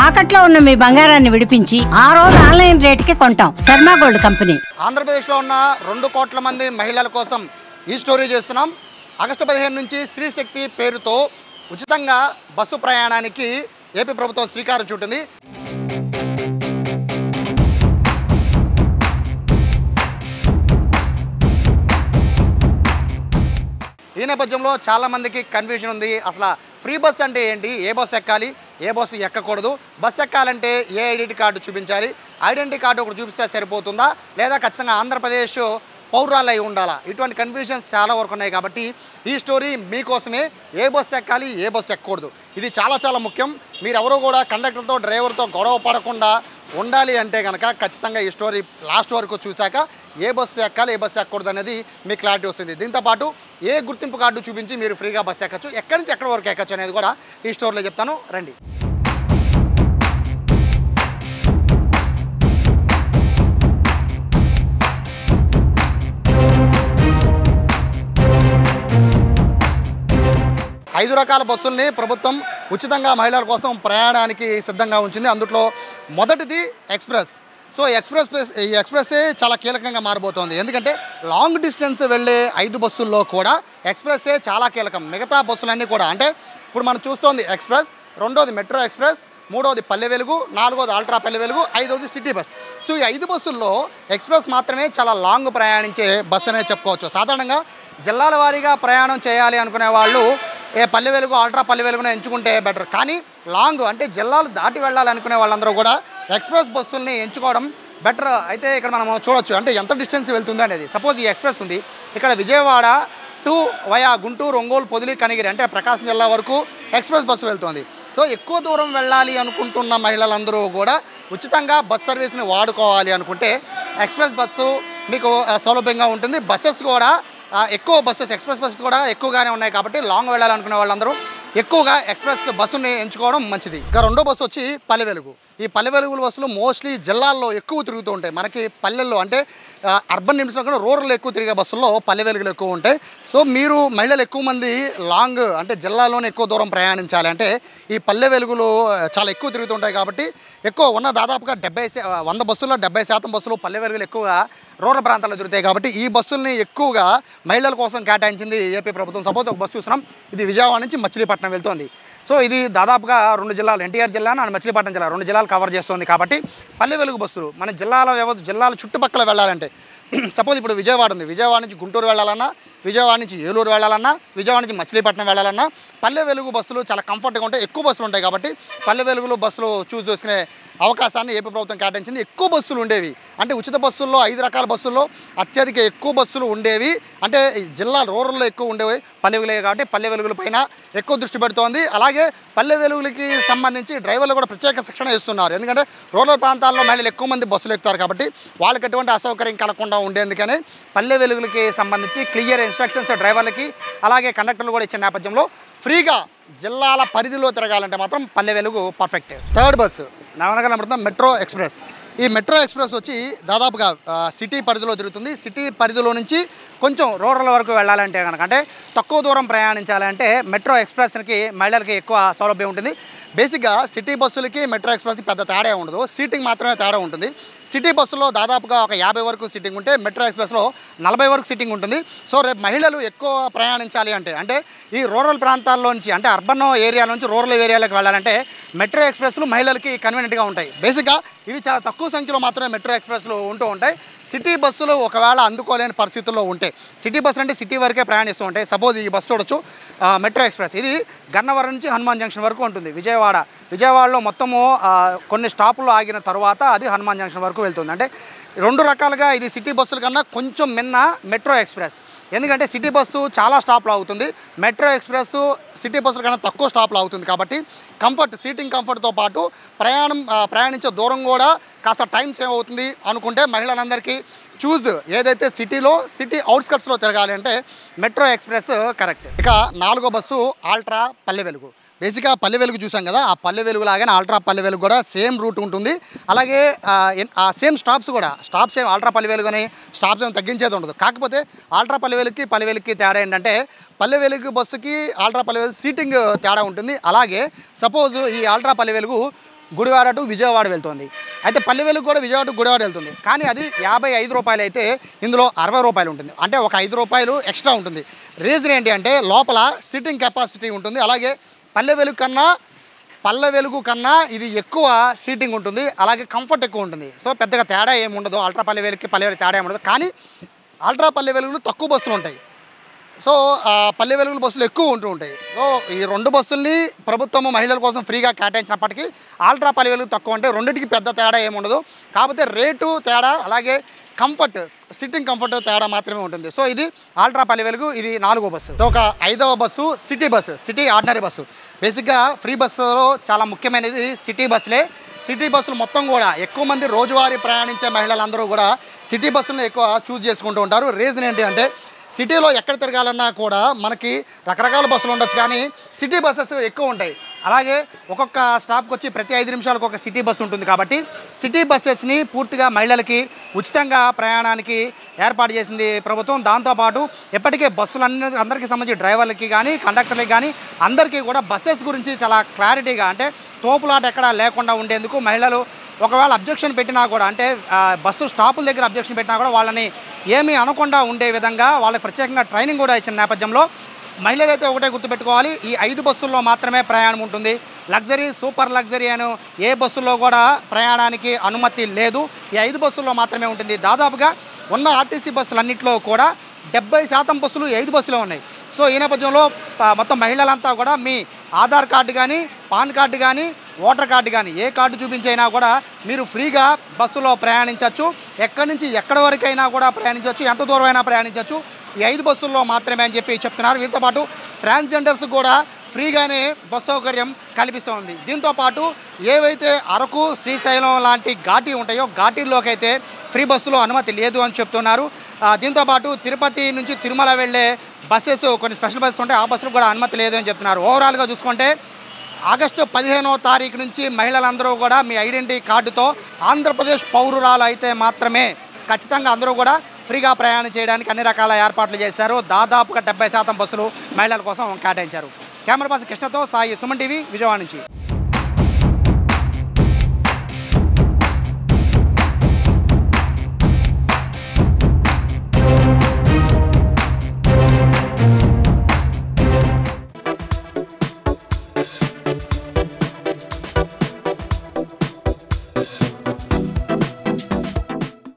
తాకట్లో ఉన్న మీ బంగారాన్ని విడిపించి ఆ రోజు ఆన్లైన్ రేటుకి కొంటాం. Sharma gold company. ఆంధ్రప్రదేశ్లో ఉన్న 2 కోట్ల మంది మహిళల కోసం ఈ స్టోరీ చేస్తున్నాం. ఆగస్టు 15 నుంచి స్త్రీ శక్తి పేరుతో ఉచితంగా బస్సు ప్రయాణానికి ఏపీ ప్రభుత్వం శ్రీకారం చుట్టింది. ఈ నేపథ్యంలో చాలామందికి కన్ఫ్యూజన్ ఉంది. అసలు ఫ్రీ బస్ అంటే ఏంటి, ఏ బస్సు ఎక్కాలి, ఏ బస్సు ఎక్కకూడదు, బస్సు ఎక్కాలంటే ఏ ఐడెంటిటీ కార్డు చూపించాలి, ఐడెంటిటీ కార్డు ఒకటి చూపిస్తే సరిపోతుందా, లేదా ఖచ్చితంగా ఆంధ్రప్రదేశ్ పౌరాలు అయి ఉండాలా, ఇటువంటి కన్ఫ్యూజన్స్ చాలా వరకు ఉన్నాయి. కాబట్టి ఈ స్టోరీ మీకోసమే. ఏ బస్సు ఎక్కాలి, ఏ బస్సు ఎక్కకూడదు, ఇది చాలా ముఖ్యం. మీరెవరూ కూడా కండక్టర్తో డ్రైవర్తో గొడవ పడకుండా ఉండాలి అంటే కనుక ఖచ్చితంగా ఈ స్టోరీ లాస్ట్ వరకు చూశాక ఏ బస్సు ఎక్కాలి, ఏ బస్సు ఎక్కకూడదు అనేది మీకు క్లారిటీ వస్తుంది. దీంతోపాటు ఏ గుర్తింపు కార్డు చూపించి మీరు ఫ్రీగా బస్సు ఎక్కచ్చు, ఎక్కడి నుంచి ఎక్కడి వరకు ఎక్కచ్చు అనేది కూడా ఈ స్టోరీలో చెప్తాను, రండి. ఐదు రకాల బస్సుల్ని ప్రభుత్వం ఉచితంగా మహిళల కోసం ప్రయాణానికి సిద్ధంగా ఉంచింది. అందులో మొదటిది ఎక్స్ప్రెస్. సో ఈ ఎక్స్ప్రెస్సే చాలా కీలకంగా మారబోతోంది. ఎందుకంటే లాంగ్ డిస్టెన్స్ వెళ్ళే 5 బస్సుల్లో కూడా ఎక్స్ప్రెస్సే చాలా కీలకం. మిగతా బస్సులన్నీ కూడా అంటే ఇప్పుడు మనం చూస్తోంది ఎక్స్ప్రెస్, రెండోది మెట్రో ఎక్స్ప్రెస్, మూడోది పల్లె వెలుగు, నాలుగోది అల్ట్రా పల్లె వెలుగు, ఐదోది సిటీ బస్. సో ఈ 5 బస్సుల్లో ఎక్స్ప్రెస్ మాత్రమే చాలా లాంగ్ ప్రయాణించే బస్సు అనేది చెప్పుకోవచ్చు. సాధారణంగా జిల్లాల వారీగా ప్రయాణం చేయాలి అనుకునే వాళ్ళు పల్లె వెలుగు, అల్ట్రా పల్లె వెలుగును ఎంచుకుంటే బెటర్. కానీ లాంగ్ అంటే జిల్లాలు దాటి వెళ్ళాలనుకునే వాళ్ళందరూ కూడా ఎక్స్ప్రెస్ బస్సుల్ని ఎంచుకోవడం బెటర్. అయితే ఇక్కడ మనం చూడొచ్చు అంటే ఎంత డిస్టెన్స్ వెళ్తుంది అనేది. సపోజ్ ఈ ఎక్స్ప్రెస్ ఉంది, ఇక్కడ విజయవాడ టు వయా గుంటూరు, ఒంగోలు, పొదిలి, కనిగిరి అంటే ప్రకాశం జిల్లా వరకు ఎక్స్ప్రెస్ బస్సు వెళ్తుంది. సో ఎక్కువ దూరం వెళ్ళాలి అనుకుంటున్న మహిళలందరూ కూడా ఉచితంగా బస్ సర్వీస్ని వాడుకోవాలి అనుకుంటే ఎక్స్ప్రెస్ బస్సు మీకు సౌలభ్యంగా ఉంటుంది. బస్సెస్ కూడా ఎక్కువ బస్సెస్ ఎక్స్ప్రెస్ బస్సెస్ కూడా ఎక్కువగానే ఉన్నాయి. కాబట్టి లాంగ్ వెళ్ళాలనుకునే వాళ్ళందరూ ఎక్కువగా ఎక్స్ప్రెస్ బస్సుని ఎంచుకోవడం మంచిది. ఇక రెండో బస్సు వచ్చి పల్లె వెలుగు. ఈ పల్లె వెలుగుల బస్సులు మోస్ట్లీ జిల్లాల్లో ఎక్కువ తిరుగుతూ ఉంటాయి. మనకి పల్లెల్లో అంటే అర్బన్ నిమిషంలో కూడా రూరల్ ఎక్కువ తిరిగే బస్సుల్లో పల్లె వెలుగులు ఎక్కువ ఉంటాయి. సో మీరు మహిళలు ఎక్కువ మంది లాంగ్ అంటే జిల్లాలోనే ఎక్కువ దూరం ప్రయాణించాలి అంటే ఈ పల్లె వెలుగులు చాలా ఎక్కువ తిరుగుతుంటాయి. కాబట్టి ఎక్కువ ఉన్న దాదాపుగా 100 బస్సుల్లో 70% బస్సులు పల్లె వెలుగులు ఎక్కువగా రూరల్ ప్రాంతాల్లో తిరుగుతాయి. కాబట్టి ఈ బస్సుల్ని ఎక్కువగా మహిళల కోసం కేటాయించింది ఏపీ ప్రభుత్వం. సపోజ్ ఒక బస్సు చూస్తున్నాం, ఇది విజయవాడ నుంచి మచిలీపట్నం వెళ్తుంది. సో ఇది దాదాపుగా 2 జిల్లాలు, ఎన్టీఆర్ జిల్లా అండ్ మచిలీపట్నం జిల్లా 2 జిల్లాలు కవర్ చేస్తుంది. కాబట్టి పల్లె వెలుగు బస్సులు మన జిల్లాల చుట్టుపక్కల వెళ్ళాలంటే సపోజ్ ఇప్పుడు విజయవాడ ఉంది, విజయవాడ నుంచి గుంటూరు వెళ్ళాలన్నా, విజయవాడ నుంచి ఏలూరు వెళ్ళాలన్నా, విజయవాడ నుంచి మచిలీపట్నం వెళ్ళాలన్నా పల్లె వెలుగు బస్సులు చాలా కంఫర్ట్గా ఉంటాయి. ఎక్కువ బస్సులు ఉంటాయి. కాబట్టి పల్లె వెలుగులు బస్సులు చూస్ చేసుకునే అవకాశాన్ని ఏపీ ప్రభుత్వం కేటాయించింది. ఎక్కువ బస్సులు ఉండేవి అంటే ఉచిత బస్సుల్లో 5 రకాల బస్సుల్లో అత్యధిక ఎక్కువ బస్సులు ఉండేవి అంటే జిల్లా రూరల్లో ఎక్కువ ఉండేవి పల్లె వెలుగులే. కాబట్టి పల్లె వెలుగుల పైన ఎక్కువ దృష్టి పెడుతోంది. అలాగే పల్లె వెలుగులకి సంబంధించి డ్రైవర్లు కూడా ప్రత్యేక శిక్షణ ఇస్తున్నారు. ఎందుకంటే రూరల్ ప్రాంతాల్లో మహిళలు ఎక్కువ మంది బస్సులు ఎక్కుతారు. కాబట్టి వాళ్ళకి ఎటువంటి అసౌకర్యం కలగకుండా ఉండేందుకనే పల్లె వెలుగులకి సంబంధించి క్లియర్ ఇన్స్ట్రక్షన్స్ డ్రైవర్లకి అలాగే కండక్టర్లు కూడా ఇచ్చిన నేపథ్యంలో ఫ్రీగా జిల్లాల పరిధిలో తిరగాలంటే మాత్రం Palle Velugu perfect. Third bus Navanagaram metro express. ఈ మెట్రో ఎక్స్ప్రెస్ వచ్చి దాదాపుగా సిటీ పరిధిలో తిరుగుతుంది. సిటీ పరిధిలో నుంచి కొంచెం రూరల్ వరకు వెళ్ళాలంటే కనుక అంటే తక్కువ దూరం ప్రయాణించాలంటే మెట్రో ఎక్స్ప్రెస్కి మహిళలకి ఎక్కువ సౌలభ్యం ఉంటుంది. బేసిక్గా సిటీ బస్సులకి మెట్రో ఎక్స్ప్రెస్కి పెద్ద తేడా ఉండదు, సీటింగ్ మాత్రమే తేడా ఉంటుంది. సిటీ బస్సులో దాదాపుగా ఒక 50 వరకు సీటింగ్ ఉంటే మెట్రో ఎక్స్ప్రెస్లో 40 వరకు సీటింగ్ ఉంటుంది. సో రేపు మహిళలు ఎక్కువ ప్రయాణించాలి అంటే ఈ రూరల్ ప్రాంతాల్లో నుంచి అంటే అర్బన్ ఏరియాల నుంచి రూరల్ ఏరియాలకు వెళ్ళాలంటే మెట్రో ఎక్స్ప్రెస్లు మహిళలకి కన్వీనియంట్గా ఉంటాయి. బేసిక్గా ఇవి చాలా తక్కువ సంఖ్యలో మాత్రమే మెట్రో ఎక్స్ప్రెస్లు ఉంటూ ఉంటాయి. సిటీ బస్సులు ఒకవేళ అందుకోలేని పరిస్థితుల్లో ఉంటే సిటీ బస్సులు అంటే సిటీ వరకే ప్రయాణిస్తూ ఉంటాయి. సపోజ్ ఈ బస్సు చూడొచ్చు, మెట్రో ఎక్స్ప్రెస్. ఇది గన్నవరం నుంచి హనుమాన్ జంక్షన్ వరకు ఉంటుంది. విజయవాడలో మొత్తము కొన్ని స్టాపులు ఆగిన తర్వాత అది హనుమాన్ జంక్షన్ వరకు వెళ్తుంది. అంటే 2 రకాలుగా ఇది సిటీ బస్సుల కన్నా కొంచెం మిన్న మెట్రో ఎక్స్ప్రెస్. ఎందుకంటే సిటీ బస్సు చాలా స్టాప్లు అవుతుంది, మెట్రో ఎక్స్ప్రెస్ సిటీ బస్సుల కన్నా తక్కువ స్టాప్లు అవుతుంది. కాబట్టి సీటింగ్ కంఫర్ట్తో పాటు ప్రయాణించే దూరం కూడా కాస్త టైం సేవ్ అవుతుంది అనుకుంటే మహిళలందరికీ ఏదైతే సిటీ అవుట్స్కట్స్లో తిరగాలి అంటే మెట్రో ఎక్స్ప్రెస్ కరెక్ట్. ఇక 4వ బస్సు అల్ట్రా పల్లె వెలుగు. బేసిక్గా పల్లె వెలుగు చూసాం కదా, ఆ పల్లె వెలుగు లాగానే అల్ట్రా పల్లె వెలుగు కూడా సేమ్ రూట్ ఉంటుంది. అలాగే ఆ సేమ్ స్టాప్స్ ఏం అల్ట్రా పల్లె వెలుగు అని స్టాప్స్ ఏం తగ్గించేది ఉండదు. కాకపోతే అల్ట్రా పల్లె వెలుగుకి తేడా ఏంటంటే పల్లె వెలుగు బస్సుకి అల్ట్రా పల్లె వెలుగు సీటింగ్ తేడా ఉంటుంది. అలాగే సపోజ్ ఈ అల్ట్రా పల్లె వెలుగు గుడివాడ టు విజయవాడ వెళ్తుంది. అయితే పల్లె వెలుగు కూడా విజయవాడ టు గుడివాడ వెళ్తుంది. కానీ అది 55 రూపాయలు అయితే ఇందులో 60 రూపాయలు ఉంటుంది. అంటే ఒక 5 రూపాయలు ఎక్స్ట్రా ఉంటుంది. రీజన్ ఏంటి అంటే లోపల సిట్టింగ్ కెపాసిటీ ఉంటుంది. అలాగే పల్లె వెలుగు కన్నా ఇది ఎక్కువ సీటింగ్ ఉంటుంది. అలాగే కంఫర్ట్ ఎక్కువ ఉంటుంది. సో పెద్దగా తేడా ఏమి ఉండదు. అల్ట్రా పల్లె వెలుగుకి పల్లె వెలుగు తేడా ఏమి ఉండదు. కానీ అల్ట్రా పల్లె వెలుగులు తక్కువ బస్సులు ఉంటాయి. సో పల్లె వెలుగుల బస్సులు ఎక్కువ ఉంటూ ఉంటాయి. సో ఈ 2 బస్సుల్ని ప్రభుత్వం మహిళల కోసం ఫ్రీగా కేటాయించినప్పటికీ అల్ట్రా పల్లె వెలుగు తక్కువ అంటే రెండింటికి పెద్ద తేడా ఏముండదు. కాకపోతే రేటు తేడా, అలాగే కంఫర్ట్, సిట్టింగ్ కంఫర్ట్ తేడా మాత్రమే ఉంటుంది. సో ఇది అల్ట్రా పల్లె వెలుగు, ఇది 4వ బస్సు. ఒక 5వ bus city bus, city ordinary bus. బేసిక్గా ఫ్రీ బస్సులో చాలా ముఖ్యమైనది సిటీ బస్సులే. సిటీ బస్సులు మొత్తం కూడా ఎక్కువ మంది రోజువారీ ప్రయాణించే మహిళలందరూ కూడా సిటీ బస్సులను ఎక్కువ చూస్ చేసుకుంటూ ఉంటారు. రీజన్ ఏంటి అంటే సిటీలో ఎక్కడ తిరగాలన్నా కూడా మనకి రకరకాల బస్సులు ఉండొచ్చు, కానీ సిటీ బస్సెస్ ఎక్కువ ఉంటాయి. అలాగే ఒక్కొక్క స్టాప్కి వచ్చి ప్రతి 5 నిమిషాలకు ఒక సిటీ బస్సు ఉంటుంది. కాబట్టి సిటీ బస్సెస్ని పూర్తిగా మహిళలకి ఉచితంగా ప్రయాణానికి ఏర్పాటు చేసింది ప్రభుత్వం. దాంతోపాటు ఇప్పటికే అందరికీ సంబంధించి డ్రైవర్లకి కానీ కండక్టర్లకి కానీ అందరికీ కూడా బస్సెస్ గురించి చాలా క్లారిటీగా, అంటే తోపులాట ఎక్కడా లేకుండా ఉండేందుకు మహిళలు ఒకవేళ అబ్జెక్షన్ పెట్టినా కూడా, అంటే బస్సు స్టాపుల దగ్గర అబ్జెక్షన్ పెట్టినా కూడా వాళ్ళని ఏమీ అనకుండా ఉండే విధంగా వాళ్ళకి ప్రత్యేకంగా ట్రైనింగ్ కూడా ఇచ్చిన నేపథ్యంలో మహిళలైతే ఒకటే గుర్తుపెట్టుకోవాలి, ఈ 5 బస్సుల్లో మాత్రమే ప్రయాణం ఉంటుంది. లగ్జరీ, సూపర్ లగ్జరీ అని ఏ బస్సుల్లో కూడా ప్రయాణానికి అనుమతి లేదు. ఈ 5 బస్సుల్లో మాత్రమే ఉంటుంది. దాదాపుగా ఉన్న ఆర్టీసీ బస్సులన్నింటిలో కూడా 70% బస్సులు 5 బస్సులో ఉన్నాయి. సో ఈ నేపథ్యంలో మొత్తం మహిళలంతా కూడా మీ ఆధార్ కార్డు కానీ, పాన్ కార్డు కానీ, ఓటర్ కార్డు కానీ ఏ కార్డు చూపించైనా కూడా మీరు ఫ్రీగా బస్సులో ప్రయాణించవచ్చు. ఎక్కడి నుంచి ఎక్కడి వరకైనా కూడా ప్రయాణించవచ్చు, ఎంత దూరం అయినా ప్రయాణించవచ్చు. ఈ 5 బస్సుల్లో మాత్రమే అని చెప్పి చెప్తున్నారు. వీటితో పాటు ట్రాన్స్జెండర్స్ కూడా ఫ్రీగానే బస్సు సౌకర్యం కల్పిస్తోంది. దీంతోపాటు ఏవైతే అరకు, శ్రీశైలం లాంటి ఘాటీ ఉంటాయో ఘాటీల్లోకి అయితే ఫ్రీ బస్సులో అనుమతి లేదు అని చెప్తున్నారు. దీంతోపాటు తిరుపతి నుంచి తిరుమల వెళ్ళే బస్సెస్, కొన్ని స్పెషల్ బస్సెస్ ఉంటాయి, ఆ బస్సులు కూడా అనుమతి లేదు అని చెప్తున్నారు. ఓవరాల్గా చూసుకుంటే ఆగస్టు 15వ తారీఖు నుంచి మహిళలందరూ కూడా మీ ఐడెంటిటీ కార్డుతో ఆంధ్రప్రదేశ్ పౌరురాలు అయితే మాత్రమే ఖచ్చితంగా అందరూ కూడా ఫ్రీగా ప్రయాణం చేయడానికి అన్ని రకాల ఏర్పాట్లు చేశారు. దాదాపుగా 70% బస్సులు మహిళల కోసం కేటాయించారు. కెమెరా పర్సన్ కృష్ణతో సాయి, సుమన్ టీవీ, విజయవాడ నుంచి.